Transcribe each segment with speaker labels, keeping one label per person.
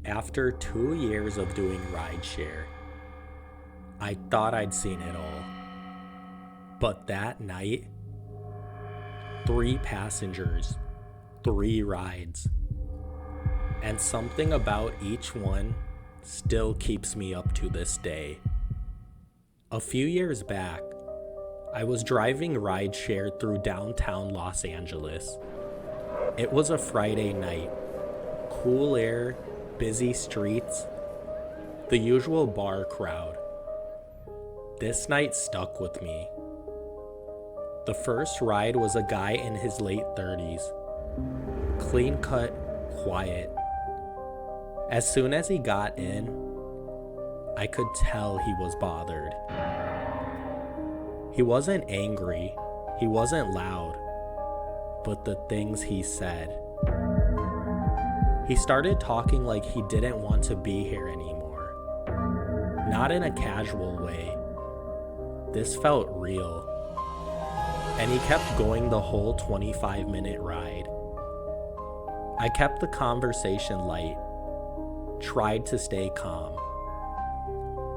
Speaker 1: After 2 years of doing rideshare, I thought I'd seen it all. But that night, 3 passengers, 3 rides, and something about each one still keeps me up to this day. A few years back, I was driving rideshare through downtown Los Angeles. It was a Friday night. Cool air, busy streets, the usual bar crowd. This night stuck with me. The first ride was a guy in his late 30s. Clean cut, quiet. As soon as he got in, I could tell he was bothered. He wasn't angry, he wasn't loud, but the things he said. He started talking like he didn't want to be here anymore. Not in a casual way. This felt real. And he kept going the whole 25-minute ride. I kept the conversation light, tried to stay calm,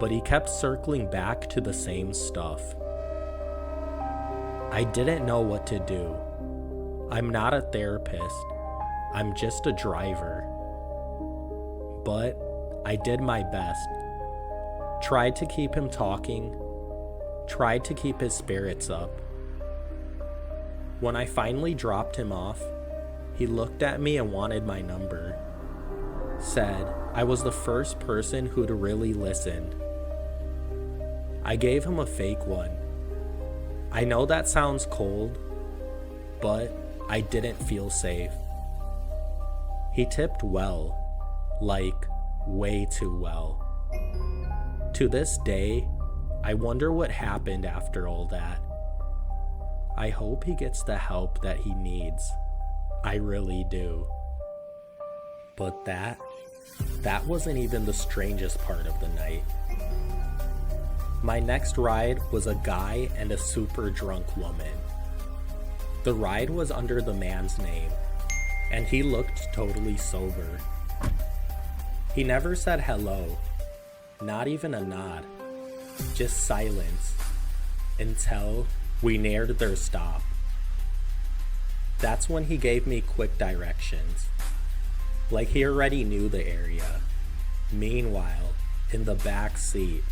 Speaker 1: but he kept circling back to the same stuff. I didn't know what to do. I'm not a therapist. I'm just a driver. But I did my best. Tried to keep him talking. Tried to keep his spirits up. When I finally dropped him off, he looked at me and wanted my number. Said I was the first person who'd really listened. I gave him a fake one. I know that sounds cold, but I didn't feel safe. He tipped well, like way too well. To this day, I wonder what happened after all that. I hope he gets the help that he needs. I really do. But that wasn't even the strangest part of the night. My next ride was a guy and a super drunk woman. The ride was under the man's name, and he looked totally sober. He never said hello, not even a nod, just silence, until we neared their stop. That's when he gave me quick directions, like he already knew the area. Meanwhile, in the back seat,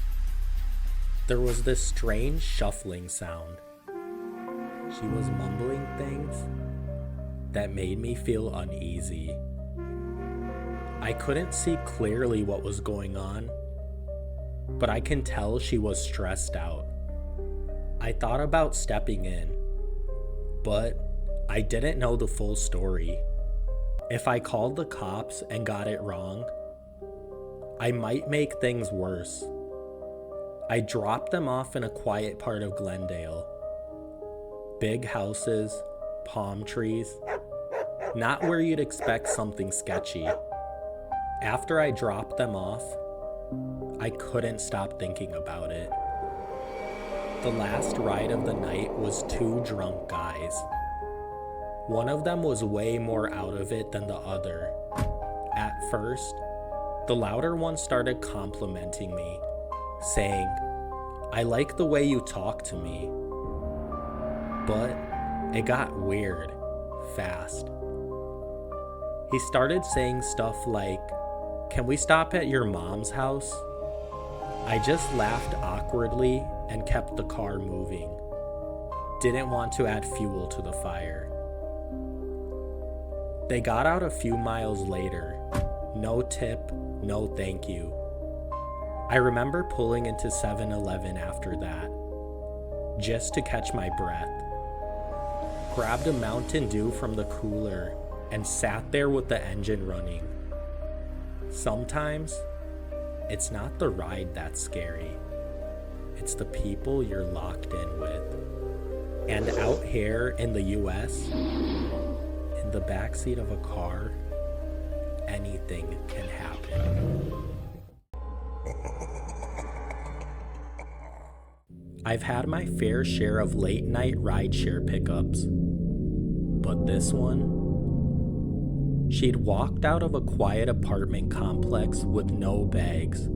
Speaker 1: there was this strange shuffling sound. She was mumbling things that made me feel uneasy. I couldn't see clearly what was going on, but I can tell she was stressed out. I thought about stepping in, but I didn't know the full story. If I called the cops and got it wrong, I might make things worse. I dropped them off in a quiet part of Glendale. Big houses, palm trees, not where you'd expect something sketchy. After I dropped them off, I couldn't stop thinking about it. The last ride of the night was 2 drunk guys. One of them was way more out of it than the other. At first, the louder one started complimenting me, saying, "I like the way you talk to me." But it got weird, fast. He started saying stuff like, "Can we stop at your mom's house?" I just laughed awkwardly and kept the car moving. Didn't want to add fuel to the fire. They got out a few miles later. No tip, no thank you. I remember pulling into 7-Eleven after that, just to catch my breath. Grabbed a Mountain Dew from the cooler and sat there with the engine running. Sometimes, it's not the ride that's scary. It's the people you're locked in with. And out here in the US, in the backseat of a car, anything can happen. I've had my fair share of late night rideshare pickups, but this one, She'd walked out of a quiet apartment complex with no bags,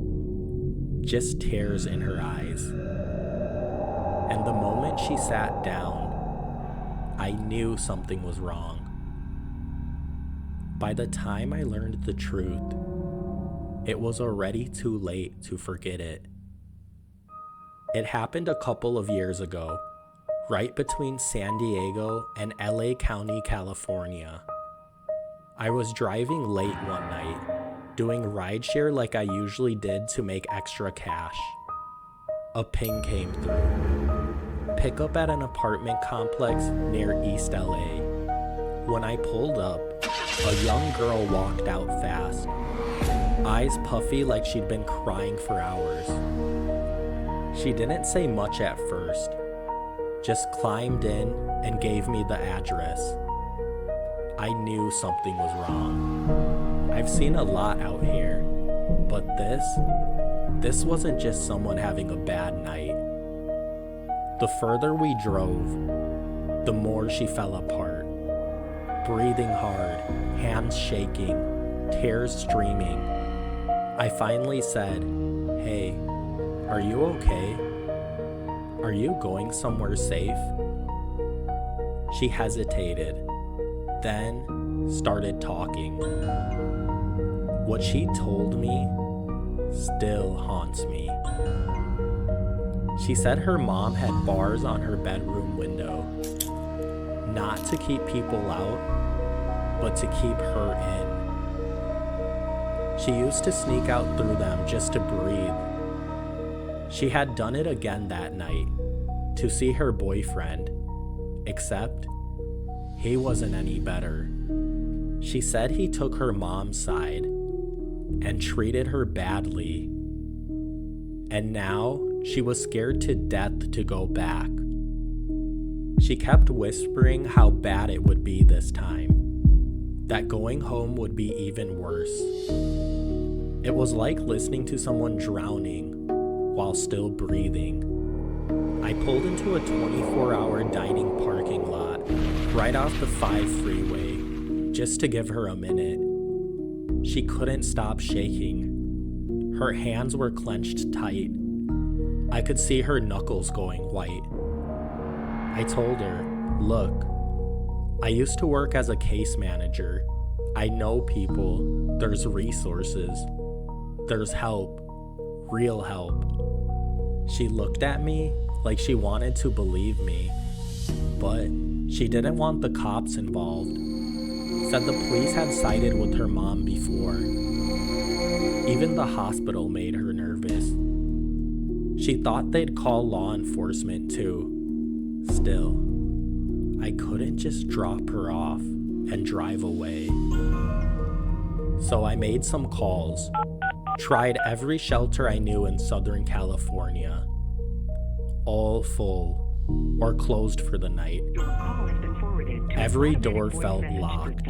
Speaker 1: just tears in her eyes. And the moment she sat down, I knew something was wrong. By the time I learned the truth, it was already too late to forget it. It happened a couple of years ago, right between San Diego and L.A. County, California. I was driving late one night, doing rideshare like I usually did to make extra cash. A ping came through. Pickup at an apartment complex near East L.A. When I pulled up, a young girl walked out fast, eyes puffy like she'd been crying for hours. She didn't say much at first, just climbed in and gave me the address. I knew something was wrong. I've seen a lot out here, but this wasn't just someone having a bad night. The further we drove, the more she fell apart. Breathing hard, hands shaking, tears streaming. I finally said, "Hey, are you okay? Are you going somewhere safe?" She hesitated, then started talking. What she told me still haunts me. She said her mom had bars on her bedroom window, not to keep people out, but to keep her in. She used to sneak out through them just to breathe. She had done it again that night, to see her boyfriend, except he wasn't any better. She said he took her mom's side and treated her badly, and now she was scared to death to go back. She kept whispering how bad it would be this time, that going home would be even worse. It was like listening to someone drowning while still breathing. I pulled into a 24-hour dining parking lot right off the 5 freeway just to give her a minute. She couldn't stop shaking. Her hands were clenched tight. I could see her knuckles going white. I told her, "Look, I used to work as a case manager. I know people. There's resources. There's help. Real help." She looked at me like she wanted to believe me, but she didn't want the cops involved. Said the police had sided with her mom before. Even the hospital made her nervous. She thought they'd call law enforcement too. Still, I couldn't just drop her off and drive away. So I made some calls, tried every shelter I knew in Southern California. All full or closed for the night. Every door felt locked.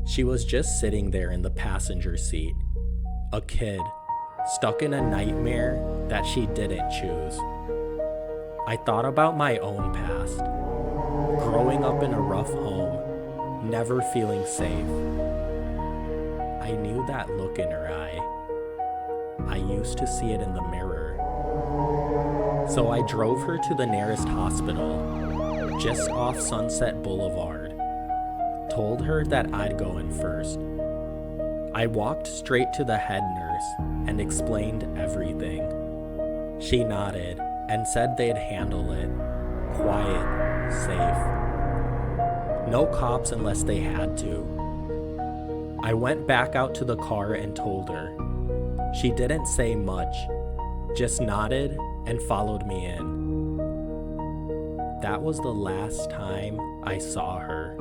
Speaker 1: She was just sitting there in the passenger seat, a kid, stuck in a nightmare that she didn't choose. I thought about my own past, growing up in a rough home, never feeling safe. I knew that look in her eye. I used to see it in the mirror. So I drove her to the nearest hospital, just off Sunset Boulevard. Told her that I'd go in first. I walked straight to the head nurse and explained everything. She nodded and said they'd handle it. Quiet, safe. No cops unless they had to. I went back out to the car and told her. She didn't say much, just nodded and followed me in. That was the last time I saw her.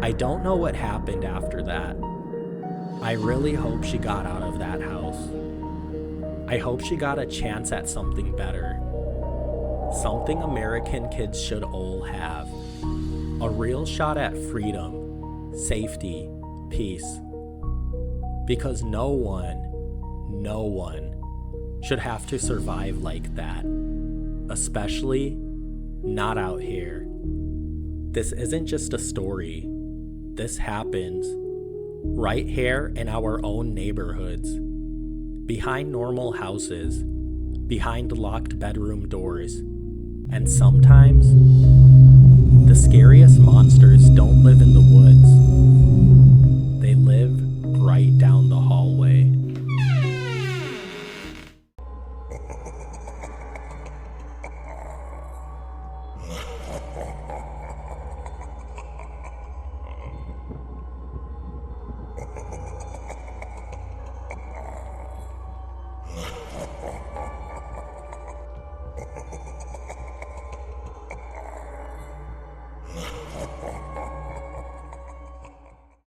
Speaker 1: I don't know what happened after that. I really hope she got out of that house. I hope she got a chance at something better. Something American kids should all have. A real shot at freedom, safety, peace. Because no one should have to survive like that. Especially not out here. This isn't just a story. This happens right here in our own neighborhoods, behind normal houses, behind locked bedroom doors. And sometimes, the scariest monsters don't live in the woods.